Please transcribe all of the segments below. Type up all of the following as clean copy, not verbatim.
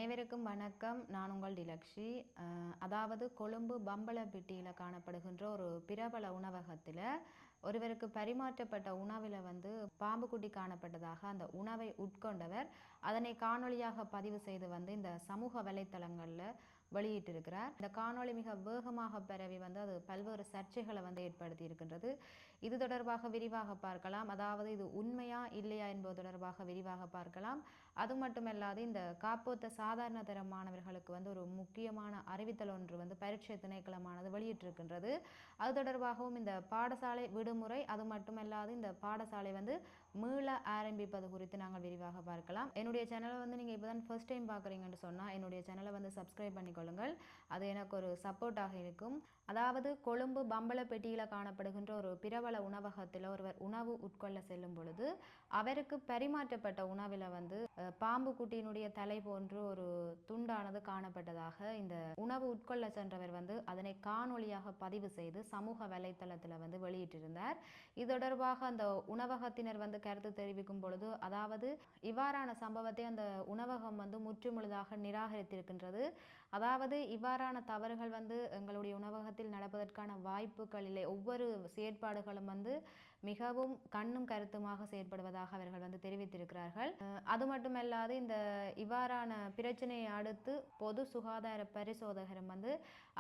அனைவருக்கும் வணக்கம். நான் உங்கள் டிலக்ஷி. அதாவது கொழும்பு பம்பலப்பிட்டியில் காணப்படுகின்ற ஒரு பிரபல உணவகத்தில் ஒருவருக்கு பரிமாற்றப்பட்ட உணவில் பாம்பு குட்டி காணப்பட்டதாக அந்த உணவை உட்கொண்டவர் அதனை காணொளியாக பதிவு செய்து இந்த சமூக வலைத்தளங்களில் வெளியிட்டிருக்கிறார். இந்த காணொளி மிக வேகமாக பரவி அது பல்வேறு சர்ச்சைகளை ஏற்படுத்தி இருக்கின்றது. இது தொடர்பாக விரிவாக பார்க்கலாம். அதாவது இது உண்மையா இல்லையா என்பது தொடர்பாக விரிவாக பார்க்கலாம். அது மட்டுமல்லாது இந்த காப்போத்த சாதாரண தர மாணவர்களுக்கு ஒரு முக்கியமான அறிவித்தல் ஒன்று பரீட்சை திணைக்களமானது வெளியிட்டிருக்கின்றது. அது தொடர்பாகவும் இந்த பாடசாலை விடுமுறை அது மட்டுமல்லாது இந்த பாடசாலை மீள ஆரம்பிப்பது குறித்து நாங்கள் விரிவாக பார்க்கலாம். என்னுடைய சேனலை நீங்கள் இப்போ தான் ஃபர்ஸ்ட் டைம் பார்க்குறீங்கன்னு சொன்னால் என்னுடைய சேனலை சப்ஸ்கிரைப் பண்ணிக்கொள்ளுங்கள். அது எனக்கு ஒரு சப்போர்ட்டாக இருக்கும். அதாவது கொழும்பு பம்பலப்பட்டியில் காணப்படுகின்ற ஒரு பிரபல உணவகத்தில் ஒருவர் உணவு உட்கொள்ள செல்லும் பொழுது அவருக்கு பரிமாற்றப்பட்ட உணவில் பாம்பு குட்டியினுடைய தலை போன்று ஒரு துண்டானது காணப்பட்டதாக இந்த உணவு உட்கொள்ள சென்றவர் அதனை காணொளியாக பதிவு செய்து சமூக வலைத்தளத்தில் வெளியிட்டிருந்தார். இது தொடர்பாக அந்த உணவகத்தினர் கருத்து தெரிவிக்கும் பொழுது, அதாவது இவ்வாறான சம்பவத்தை அந்த உணவகம் முற்றுமுழுதாக நிராகரித்திருக்கின்றது. அதாவது இவ்வாறான தவறுகள் எங்களுடைய உணவகத்தில் நடப்பதற்கான வாய்ப்புகள் இல்லை. ஒவ்வொரு செயற்பாடுகளும் மிகவும் கண்ணும் கருத்துமாக செயற்படுவதாக அவர்கள் தெரிவித்திருக்கிறார்கள். அது மட்டுமல்லாது இந்த இவ்வாறான பிரச்சனையை அடுத்து பொது சுகாதார பரிசோதகரும்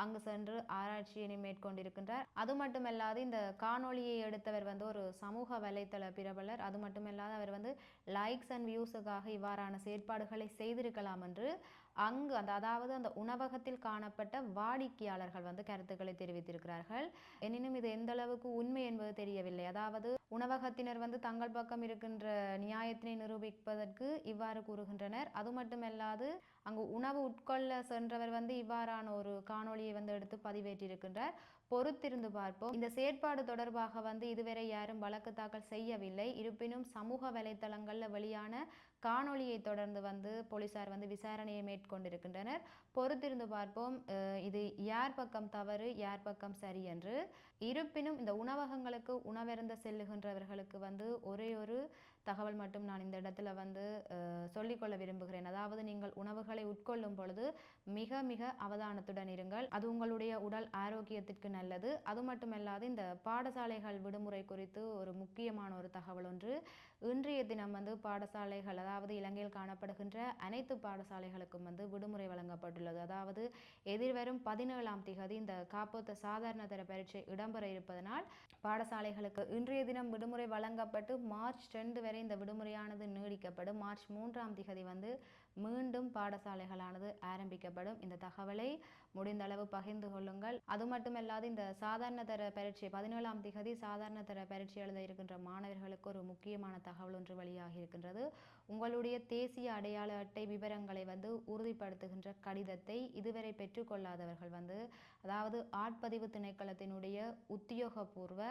அங்கு சென்று ஆராய்ச்சியினை மேற்கொண்டிருக்கின்றார். அது மட்டுமல்லாது இந்த காணொளியை எடுத்தவர் ஒரு சமூக வலைத்தள பிரபலர். அது மட்டுமல்லாது அவர் லைக்ஸ் அண்ட் வியூஸுக்காக இவ்வாறான செயற்பாடுகளை செய்திருக்கலாம் என்று அங்கு அதாவது அந்த உணவகத்தில் காணப்பட்ட வாடிக்கையாளர்கள் கருத்துக்களை தெரிவித்திருக்கிறார்கள். எனினும் இது எந்த அளவுக்கு உண்மை என்பது தெரியவில்லை. அதாவது உணவகத்தினர் தங்கள் பக்கம் இருக்கின்ற நியாயத்தினை நிரூபிப்பதற்கு இவ்வாறு கூறுகின்றனர். அது மட்டுமல்லாது அங்கு உணவு உட்கொள்ள சென்றவர் இவ்வாறான ஒரு காணொளியை எடுத்து பதிவேற்றிருக்கின்றார். பொறுத்திருந்து பார்ப்போம். இந்த செயற்பாடு தொடர்பாக இதுவரை யாரும் வழக்கு தாக்கல் செய்யவில்லை. இருப்பினும் சமூக வலைத்தளங்களில் வெளியான காணொளியை தொடர்ந்து போலீசார் விசாரணையை மேற்கொண்டிருக்கின்றனர். பொறுத்திருந்து பார்ப்போம் இது யார் பக்கம் தவறு யார் பக்கம் சரி என்று. இருப்பினும் இந்த உணவகங்களுக்கு உணவருந்த செல்லுகின்றவர்களுக்கு ஒரே ஒரு தகவல் மட்டும் நான் இந்த இடத்துல சொல்லிக்கொள்ள விரும்புகிறேன். அதாவது நீங்கள் உணவுகளை உட்கொள்ளும் பொழுது மிக மிக அவதானத்துடன் இருங்கள். அது உங்களுடைய உடல் ஆரோக்கியத்திற்கு நல்லது. அது மட்டுமல்லாது இந்த பாடசாலைகள் விடுமுறை குறித்து ஒரு முக்கியமான ஒரு தகவல் ஒன்று. இன்றைய தினம் பாடசாலைகள் அதாவது இலங்கையில் காணப்படுகின்ற அனைத்து பாடசாலைகளுக்கும் விடுமுறை வழங்கப்பட்டுள்ளது. அதாவது எதிர்வரும் 17ஆம் திகதி இந்த காப்போத்த சாதாரண தர பரீட்சை இடம்பெற இருப்பதனால் பாடசாலைகளுக்கு இன்றைய தினம் விடுமுறை வழங்கப்பட்டு மார்ச் 2 வரை இந்த விடுமுறையானது நீடிக்கப்படும். மார்ச் 3ஆம் திகதி மீண்டும் பாடசாலைகளானது ஆரம்பிக்கப்படும். இந்த தகவலை முடிந்த அளவு பகிர்ந்து கொள்ளுங்கள். அது மட்டுமல்லாது இந்த சாதாரண தர பரீட்சை 17ஆம் திகதி சாதாரண தர பரீட்சை எழுத இருக்கின்ற மாணவர்களுக்கு ஒரு முக்கியமான தகவல் ஒன்று வெளியாகி இருக்கின்றது. உங்களுடைய தேசிய அடையாள அட்டை விவரங்களை உறுதிப்படுத்துகின்ற கடிதத்தை இதுவரை பெற்றுக்கொள்ளாதவர்கள் அதாவது ஆட்பதிவு திணைக்களத்தினுடைய உத்தியோகபூர்வ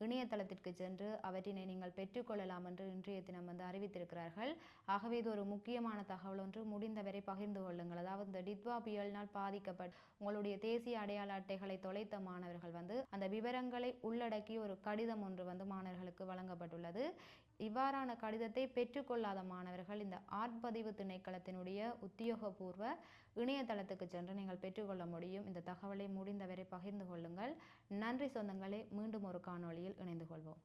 இணையதளத்திற்கு சென்று அவற்றினை நீங்கள் பெற்றுக்கொள்ளலாம் என்று இன்றைய தினம் அறிவித்திருக்கிறார்கள். ஆகவே இது ஒரு முக்கியமான தகவல் ஒன்று. முடிந்தவரை பகிர்ந்து கொள்ளுங்கள். அதாவது இந்த டித்வா புயலினால் பாதிக்கப்பட்ட உங்களுடைய தேசிய அடையாள அட்டைகளை தொலைத்த மாணவர்கள் அந்த விவரங்களை உள்ளடக்கி ஒரு கடிதம் ஒன்று மாணவர்களுக்கு வழங்கப்பட்டுள்ளது. இவ்வாறான கடிதத்தை பெற்றுக்கொள்ளாத மாணவர்கள் இந்த ஆட்பதிவு திணைக்களத்தினுடைய உத்தியோகபூர்வ இணையதளத்துக்கு சென்று நீங்கள் பெற்றுக்கொள்ள முடியும். இந்த தகவலை முடிந்தவரை பகிர்ந்து கொள்ளுங்கள். நன்றி சொந்தங்களே. மீண்டும் ஒரு காணொளியில் இணைந்து கொள்வோம்.